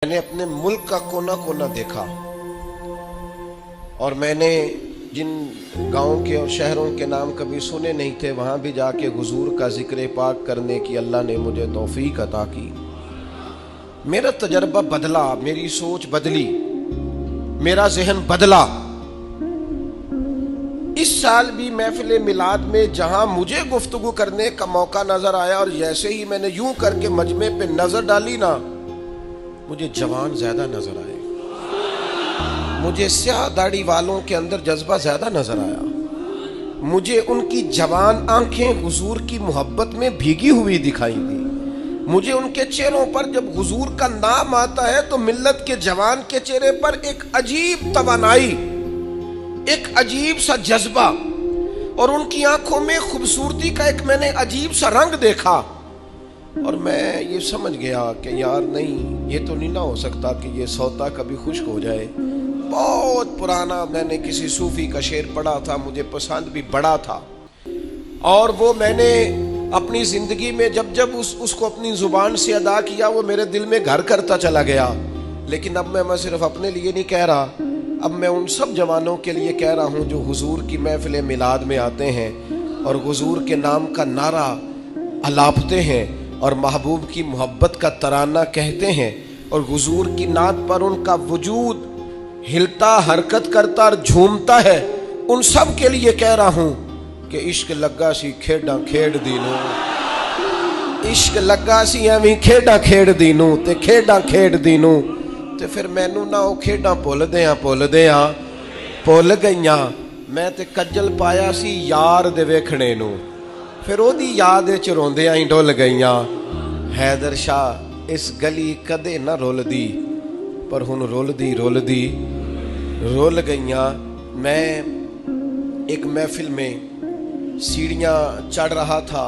मैंने अपने मुल्क का कोना कोना देखा और मैंने जिन गाँव के और शहरों के नाम कभी सुने नहीं थे वहाँ भी जाके हुजूर का जिक्र पाक करने की अल्लाह ने मुझे तौफीक अता की। मेरा तजर्बा बदला, मेरी सोच बदली, मेरा जहन बदला। इस साल भी महफिल मिलाद में जहां मुझे गुफ्तगू करने का मौका नजर आया और जैसे ही मैंने यूं करके मजमे पे नजर डाली ना, मुझे जवान ज्यादा नजर आए, मुझे स्याह दाढ़ी वालों के अंदर जज्बा ज्यादा नजर आया, मुझे उनकी जवान आंखें हुजूर की मोहब्बत में भीगी हुई दिखाई दी। मुझे उनके चेहरों पर जब हुजूर का नाम आता है तो मिल्लत के जवान के चेहरे पर एक अजीब तवानाई, एक अजीब सा जज्बा और उनकी आंखों में खूबसूरती का एक मैंने अजीब सा रंग देखा और मैं ये समझ गया कि यार नहीं, ये तो नहीं ना हो सकता कि ये सौता कभी खुश्क हो जाए। बहुत पुराना मैंने किसी सूफी का शेर पढ़ा था, मुझे पसंद भी बड़ा था और वो मैंने अपनी जिंदगी में जब जब उसको अपनी जुबान से अदा किया वो मेरे दिल में घर करता चला गया। लेकिन अब मैं सिर्फ अपने लिए नहीं कह रहा, अब मैं उन सब जवानों के लिए कह रहा हूँ जो हुजूर की महफिल मिलाद में आते हैं और हुजूर के नाम का नारा अलापते हैं और महबूब की मोहब्बत का तराना कहते हैं और हुजूर की नात पर उनका वजूद हिलता, हरकत करता और झूमता है। उन सब के लिए कह रहा हूँ कि इश्क लगा सी खेड़ा खेड़ दीनू, इश्क लगा सी एवं खेड़ा खेड़ दीनू ते खेड़ा खेड़ दीनू ते फिर मैनू ना वो खेड़ा भुल गईयां। मैं ते कज्जल पाया सी यार दे वेखणे नू, फिर ओदी याद च रोंदियां ही डुल गईयां। हैदर शाह इस गली कदे ना रुलदी पर हुन रुलदी रुल गईयां। मैं एक महफिल में सीढ़ियां चढ़ रहा था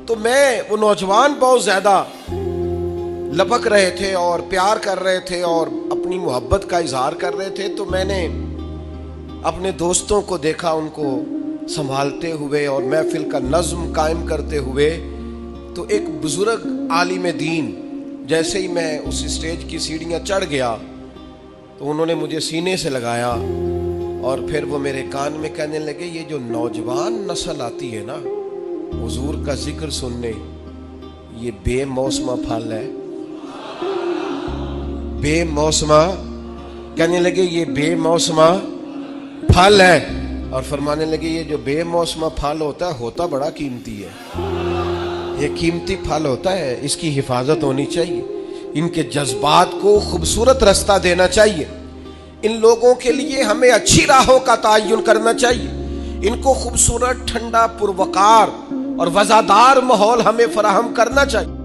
तो मैं, वो नौजवान बहुत ज्यादा लपक रहे थे और प्यार कर रहे थे और अपनी मोहब्बत का इजहार कर रहे थे, तो मैंने अपने दोस्तों को देखा उनको संभालते हुए और महफिल का नज्म कायम करते हुए। तो एक बुजुर्ग आलिम दीन, जैसे ही मैं उस स्टेज की सीढ़ियां चढ़ गया तो उन्होंने मुझे सीने से लगाया और फिर वो मेरे कान में कहने लगे, ये जो नौजवान नस्ल आती है ना हुजूर का जिक्र सुनने, ये बेमौसमा फल है, बेमौसमा, कहने लगे ये बेमौसमा फल है और फरमाने लगे ये जो बेमौसमा फल होता बड़ा कीमती है, ये कीमती फल होता है, इसकी हिफाजत होनी चाहिए, इनके जज्बात को खूबसूरत रास्ता देना चाहिए, इन लोगों के लिए हमें अच्छी राहों का तयन करना चाहिए, इनको खूबसूरत ठंडा पुरवकार और वज़ादार माहौल हमें फराहम करना चाहिए।